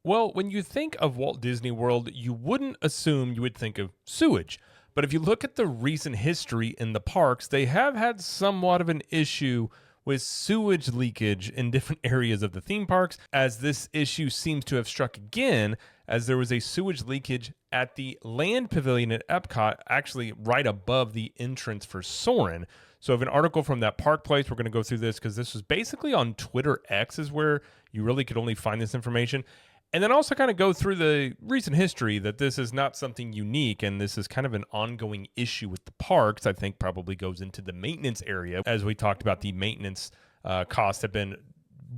Well, when you think of Walt Disney World, you wouldn't assume you would think of sewage. But if you look at the recent history in the parks, they have had somewhat of an issue with sewage leakage in different areas of the theme parks, as this issue seems to have struck again, as there was a sewage leakage at the land pavilion at Epcot, actually right above the entrance for Soarin'. So I have an article from that park place. We're going to go through this because this was basically on Twitter X is where you really could only find this information. And then also kind of go through the recent history that this is not something unique, and this is kind of an ongoing issue with the parks. I think probably goes into the maintenance area. As we talked about, the maintenance costs have been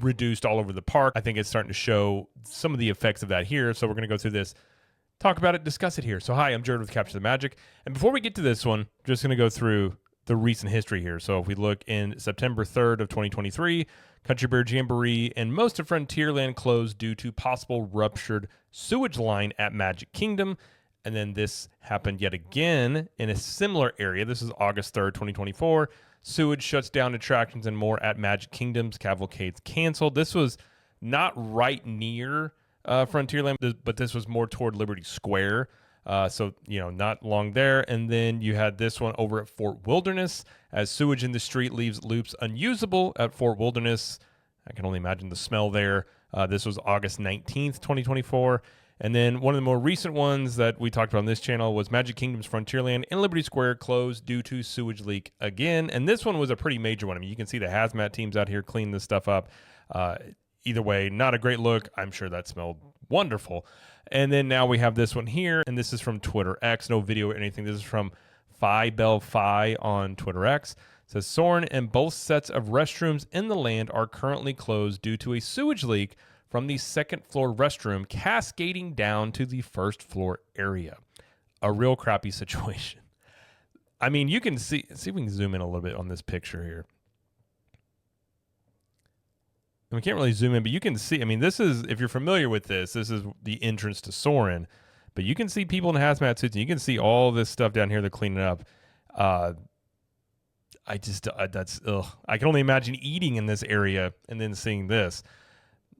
reduced all over the park. I think it's starting to show some of the effects of that here. So we're going to go through this, talk about it, discuss it here. So hi, I'm Jared with Capture the Magic. And before we get to this one, just going to go through the recent history here. So if we look in September 3rd of 2023, Country Bear Jamboree and most of Frontierland closed due to possible ruptured sewage line at Magic Kingdom. And then this happened yet again in a similar area. This is August 3rd, 2024. Sewage shuts down attractions and more at Magic Kingdom's cavalcades canceled. This was not right near Frontierland, but this was more toward Liberty Square. So, not long there. And then you had this one over at Fort Wilderness as sewage in the street leaves loops unusable at Fort Wilderness. I can only imagine the smell there. This was August 19th, 2024. And then one of the more recent ones that we talked about on this channel was Magic Kingdom's Frontierland and Liberty Square closed due to sewage leak again. And this one was a pretty major one. I mean, you can see the hazmat teams out here cleaning this stuff up. Either way, not a great look. I'm sure that smelled wonderful. And then now we have this one here, and this is from Twitter X. No video or anything. This is from Phi Bell Phi on Twitter X. It says, Soarin' and both sets of restrooms in the land are currently closed due to a sewage leak from the second floor restroom cascading down to the first floor area. A real crappy situation. I mean, you can see if we can zoom in a little bit on this picture here. And we can't really zoom in, but you can see, I mean, this is, if you're familiar with this is the entrance to Soarin', but you can see people in hazmat suits, and you can see all this stuff down here they're cleaning up. I can only imagine eating in this area and then seeing this.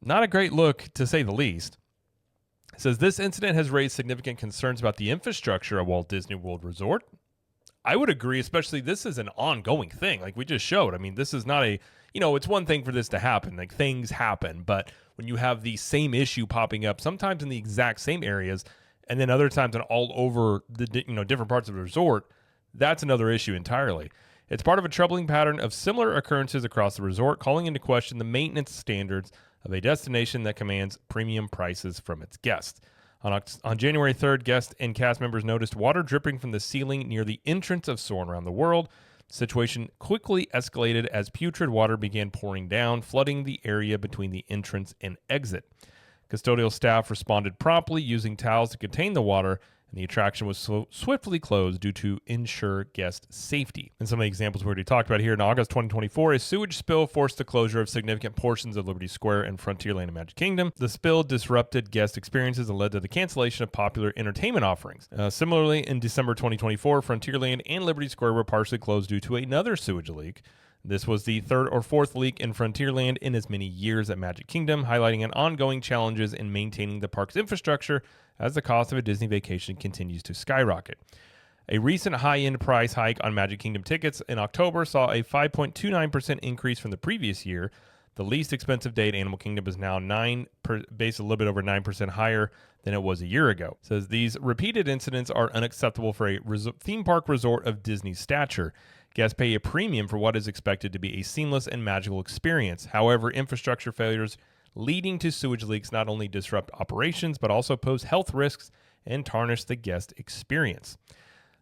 Not a great look, to say the least. It says, this incident has raised significant concerns about the infrastructure of Walt Disney World Resort. I would agree, especially this is an ongoing thing, like we just showed. I mean, this is not a, it's one thing for this to happen, like things happen, but when you have the same issue popping up, sometimes in the exact same areas, and then other times in all over the, different parts of the resort, that's another issue entirely. It's part of a troubling pattern of similar occurrences across the resort, calling into question the maintenance standards of a destination that commands premium prices from its guests. On January 3rd, guests and cast members noticed water dripping from the ceiling near the entrance of Soarin' Around the World. The situation quickly escalated as putrid water began pouring down, flooding the area between the entrance and exit. Custodial staff responded promptly, using towels to contain the water, and the attraction was swiftly closed due to ensure guest safety. And some of the examples we already talked about here, in August 2024, a sewage spill forced the closure of significant portions of Liberty Square and Frontierland and Magic Kingdom. The spill disrupted guest experiences and led to the cancellation of popular entertainment offerings. Similarly, in December 2024, Frontierland and Liberty Square were partially closed due to another sewage leak. This was the third or fourth leak in Frontierland in as many years at Magic Kingdom, highlighting an ongoing challenges in maintaining the park's infrastructure as the cost of a Disney vacation continues to skyrocket. A recent high-end price hike on Magic Kingdom tickets in October saw a 5.29% increase from the previous year. The least expensive day at Animal Kingdom is now based a little bit over 9% higher than it was a year ago. It says these repeated incidents are unacceptable for a theme park resort of Disney's stature. Guests pay a premium for what is expected to be a seamless and magical experience. However, infrastructure failures leading to sewage leaks not only disrupt operations, but also pose health risks and tarnish the guest experience.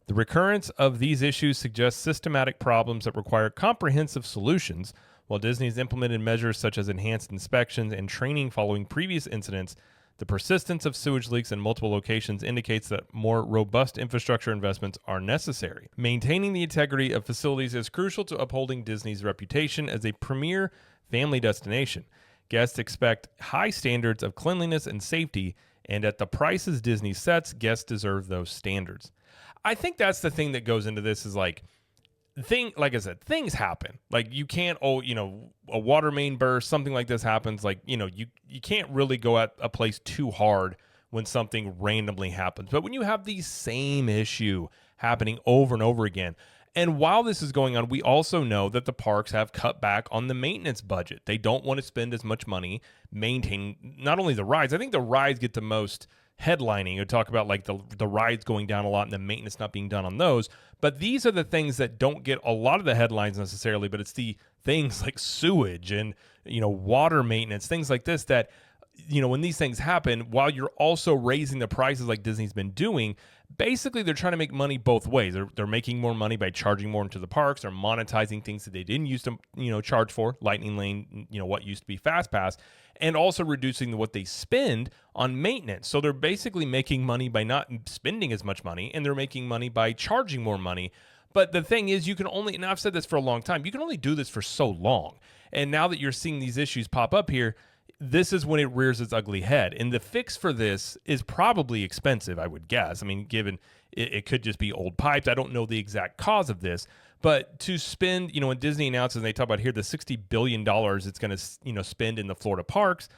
The recurrence of these issues suggests systematic problems that require comprehensive solutions. While Disney has implemented measures such as enhanced inspections and training following previous incidents, the persistence of sewage leaks in multiple locations indicates that more robust infrastructure investments are necessary. Maintaining the integrity of facilities is crucial to upholding Disney's reputation as a premier family destination. Guests expect high standards of cleanliness and safety, and at the prices Disney sets, guests deserve those standards. I think that's the thing that goes into this is like, like I said, things happen. Like you can't, a water main burst, something like this happens. Like, you can't really go at a place too hard when something randomly happens. But when you have the same issue happening over and over again, and while this is going on, we also know that the parks have cut back on the maintenance budget. They don't want to spend as much money maintaining not only the rides. I think the rides get the most headlining. You talk about like the rides going down a lot and the maintenance not being done on those. But these are the things that don't get a lot of the headlines necessarily, but it's the things like sewage and, water maintenance, things like this that, when these things happen, while you're also raising the prices like Disney's been doing, basically they're trying to make money both ways. They're making more money by charging more into the parks. They're monetizing things that they didn't used to, charge for, Lightning Lane, what used to be Fast Pass, and also reducing what they spend on maintenance. So they're basically making money by not spending as much money, and they're making money by charging more money. But the thing is, you can only, and I've said this for a long time, you can only do this for so long. And now that you're seeing these issues pop up here, this is when it rears its ugly head. And the fix for this is probably expensive, I would guess. I mean, given it could just be old pipes. I don't know the exact cause of this. But to spend, when Disney announces, and they talk about here, the $60 billion it's going to, spend in the Florida parks,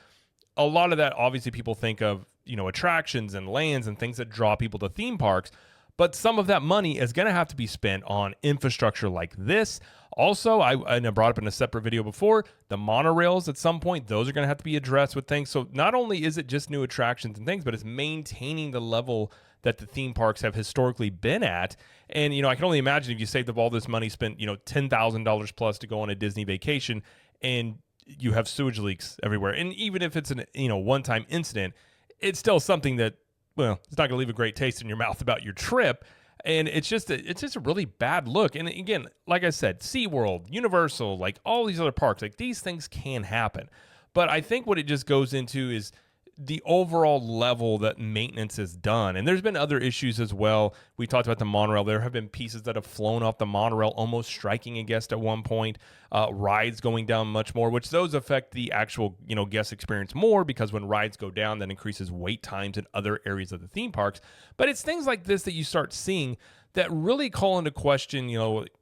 a lot of that, obviously, people think of, attractions and lands and things that draw people to theme parks. But some of that money is going to have to be spent on infrastructure like this. Also, I brought up in a separate video before, the monorails at some point, those are going to have to be addressed with things. So not only is it just new attractions and things, but it's maintaining the level that the theme parks have historically been at. And, I can only imagine if you saved up all this money, spent, $10,000 plus to go on a Disney vacation, and you have sewage leaks everywhere. And even if it's an, one-time incident, it's still something that, well, it's not going to leave a great taste in your mouth about your trip. And it's just a really bad look. And again, like I said, SeaWorld, Universal, like all these other parks, like these things can happen. But I think what it just goes into is the overall level that maintenance is done. And there's been other issues as well. We talked about the monorail. There have been pieces that have flown off the monorail, almost striking a guest at one point. Rides going down much more, which those affect the actual, guest experience more, because when rides go down, that increases wait times in other areas of the theme parks. But it's things like this that you start seeing that really call into question,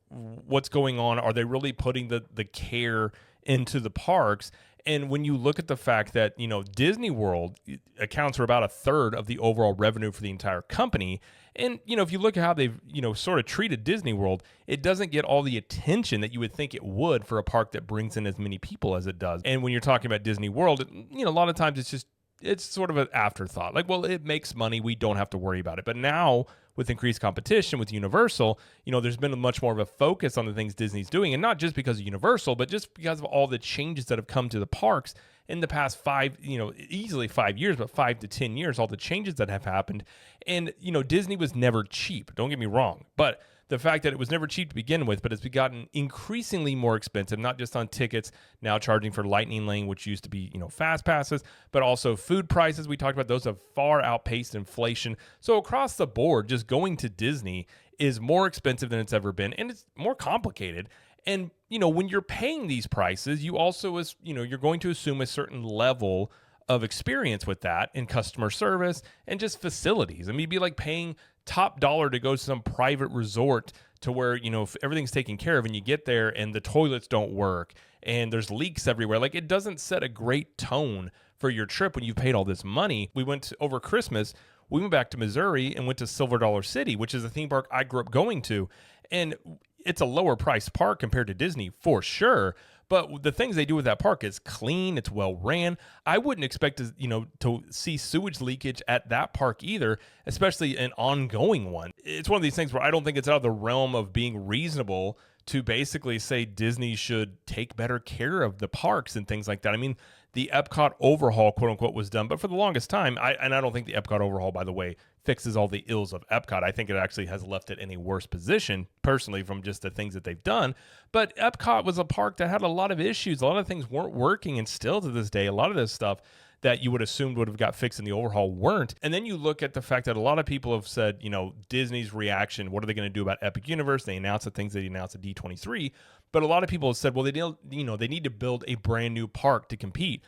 what's going on. Are they really putting the care into the parks? And when you look at the fact that, Disney World accounts for about a third of the overall revenue for the entire company. And, if you look at how they've, sort of treated Disney World, it doesn't get all the attention that you would think it would for a park that brings in as many people as it does. And when you're talking about Disney World, a lot of times it's sort of an afterthought. Like, well, it makes money. We don't have to worry about it. But now with increased competition with Universal, there's been much more of a focus on the things Disney's doing. And not just because of Universal, but just because of all the changes that have come to the parks in the past easily 5 years, but 5 to 10 years, all the changes that have happened. And, Disney was never cheap. Don't get me wrong. But the fact that it was never cheap to begin with, but it's gotten increasingly more expensive, not just on tickets, now charging for Lightning Lane, which used to be, fast passes, but also food prices. We talked about those have far outpaced inflation. So across the board, just going to Disney is more expensive than it's ever been, and it's more complicated. And, when you're paying these prices, you also, you're going to assume a certain level of experience with that in customer service and just facilities. I mean, it'd be like paying top dollar to go to some private resort to where, if everything's taken care of and you get there and the toilets don't work and there's leaks everywhere. Like, it doesn't set a great tone for your trip when you've paid all this money. We went over Christmas. We went back to Missouri and went to Silver Dollar City, which is a theme park I grew up going to. And it's a lower priced park compared to Disney for sure. But the things they do with that park is clean. It's well ran. I wouldn't expect to see sewage leakage at that park either, especially an ongoing one. It's one of these things where I don't think it's out of the realm of being reasonable to basically say Disney should take better care of the parks and things like that. I mean, the Epcot overhaul, quote unquote, was done, but for the longest time, I don't think the Epcot overhaul, by the way, fixes all the ills of Epcot. I think it actually has left it in a worse position, personally, from just the things that they've done. But Epcot was a park that had a lot of issues. A lot of things weren't working, and still to this day, a lot of this stuff that you would assume would have got fixed in the overhaul weren't. And then you look at the fact that a lot of people have said, Disney's reaction, what are they going to do about Epic Universe? They announced the things they announced at D23, but a lot of people have said, well, they need to build a brand new park to compete.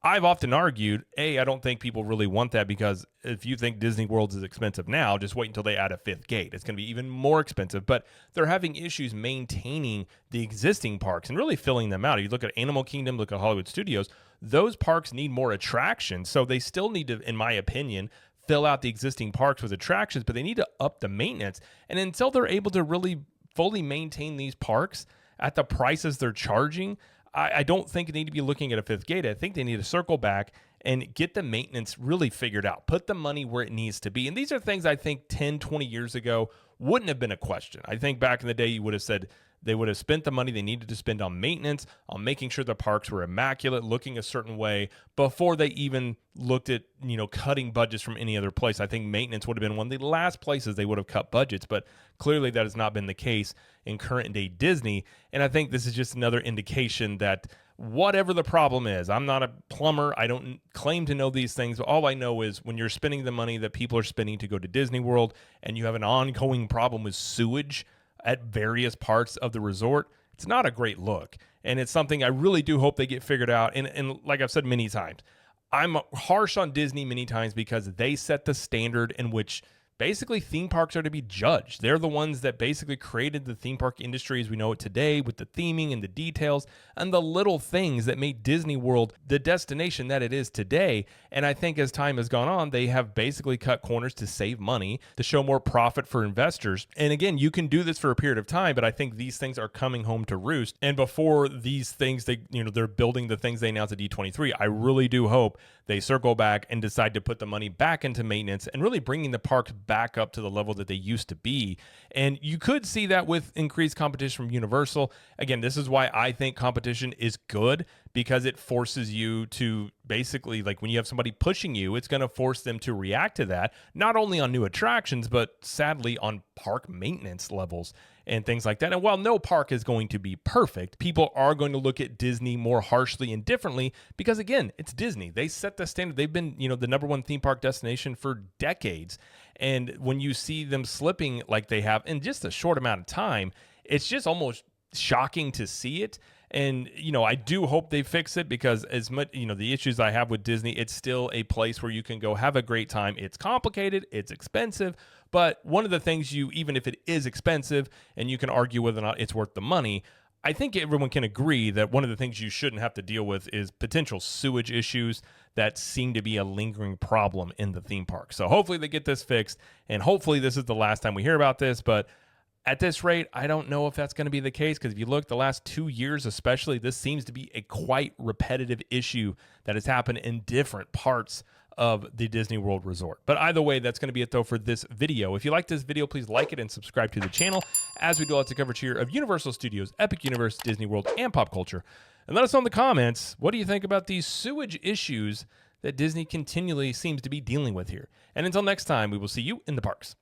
I've often argued, I don't think people really want that, because if you think Disney World is expensive now, just wait until they add a fifth gate. It's going to be even more expensive, but they're having issues maintaining the existing parks and really filling them out. If you look at Animal Kingdom, look at Hollywood Studios, those parks need more attractions. So they still need to, in my opinion, fill out the existing parks with attractions, but they need to up the maintenance. And until they're able to really fully maintain these parks at the prices they're charging, I don't think they need to be looking at a fifth gate. I think they need to circle back and get the maintenance really figured out. Put the money where it needs to be. And these are things I think 10, 20 years ago wouldn't have been a question. I think back in the day, you would have said they would have spent the money they needed to spend on maintenance, on making sure the parks were immaculate, looking a certain way, before they even looked at, cutting budgets from any other place. I think maintenance would have been one of the last places they would have cut budgets, but clearly that has not been the case in current day Disney. And I think this is just another indication that whatever the problem is, I'm not a plumber, I don't claim to know these things, but all I know is when you're spending the money that people are spending to go to Disney World and you have an ongoing problem with sewage at various parts of the resort, it's not a great look. And it's something I really do hope they get figured out. And like I've said many times, I'm harsh on Disney many times because they set the standard in which basically theme parks are to be judged. They're the ones that basically created the theme park industry as we know it today, with the theming and the details and the little things that made Disney World the destination that it is today. And I think as time has gone on, they have basically cut corners to save money, to show more profit for investors. And again, you can do this for a period of time, but I think these things are coming home to roost. And before these things, they're building the things they announced at D23. I really do hope they circle back and decide to put the money back into maintenance and really bringing the parks back up to the level that they used to be. And you could see that with increased competition from Universal. Again, this is why I think competition is good, because it forces you to basically, like when you have somebody pushing you, it's going to force them to react to that, not only on new attractions, but sadly on park maintenance levels and things like that. And while no park is going to be perfect, people are going to look at Disney more harshly and differently because, again, it's Disney. They set the standard. They've been, the number one theme park destination for decades. And when you see them slipping like they have in just a short amount of time, it's just almost shocking to see it. And, I do hope they fix it, because as much, the issues I have with Disney, it's still a place where you can go have a great time. It's complicated, it's expensive, but one of the things even if it is expensive and you can argue whether or not it's worth the money, I think everyone can agree that one of the things you shouldn't have to deal with is potential sewage issues that seem to be a lingering problem in the theme park. So hopefully they get this fixed, and hopefully this is the last time we hear about this, but at this rate, I don't know if that's going to be the case, because if you look the last 2 years especially, this seems to be a quite repetitive issue that has happened in different parts of the Disney World Resort. But either way, that's going to be it though for this video. If you like this video, please like it and subscribe to the channel, as we do lots of coverage here of Universal Studios, Epic Universe, Disney World, and pop culture. And let us know in the comments, what do you think about these sewage issues that Disney continually seems to be dealing with here? And until next time, we will see you in the parks.